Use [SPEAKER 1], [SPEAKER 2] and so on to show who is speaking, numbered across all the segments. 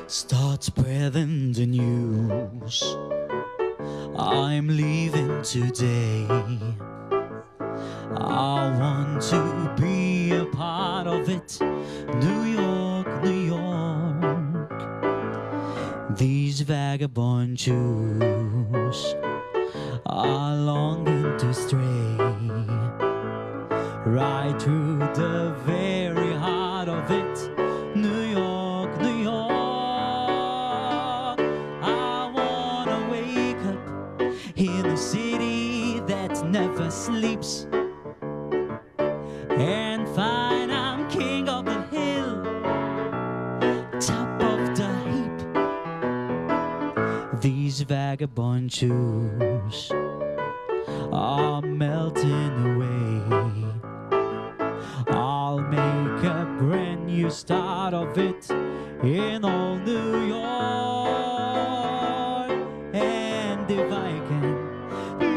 [SPEAKER 1] Start spreading the news. I'm leaving today. I want to be a part of it. New York, New York. These vagabond Jews are longing to stray right through the very heart of it. New York, New York. I wanna wake up in a city that never sleeps and find I'm king of the hill, top of the heap. These vagabond Jews are melting away. I'll make a brand new start of it in old New York. And if I can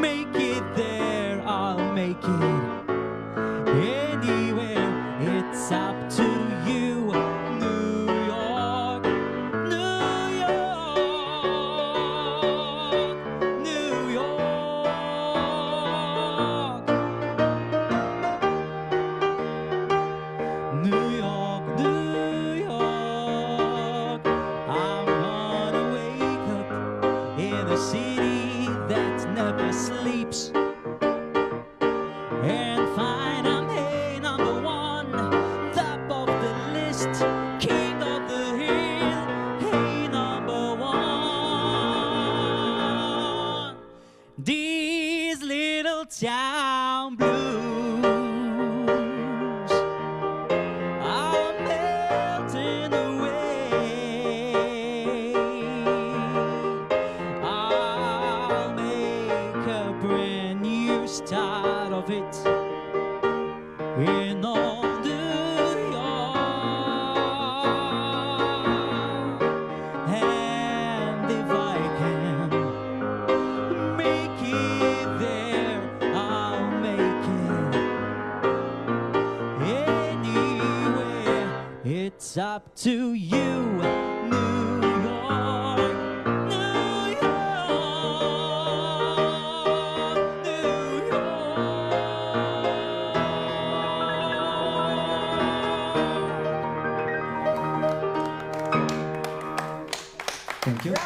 [SPEAKER 1] make it there, I'll make it anywhere. It's up to you, New York, New York, New York, New York, New York. I wanna wake up in a city that never sleeps and find I'm hey number one, top of the list, king of the hill, hey number one. These little town blues are melting away. I'll make a brand new start of it in old New York. And if I can make it there, I'll make it anywhere. It's up to you, New York, New York, New York.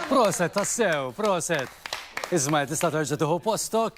[SPEAKER 2] Proset, tassew, proset. Isma' tista' terġa' tieħu postok?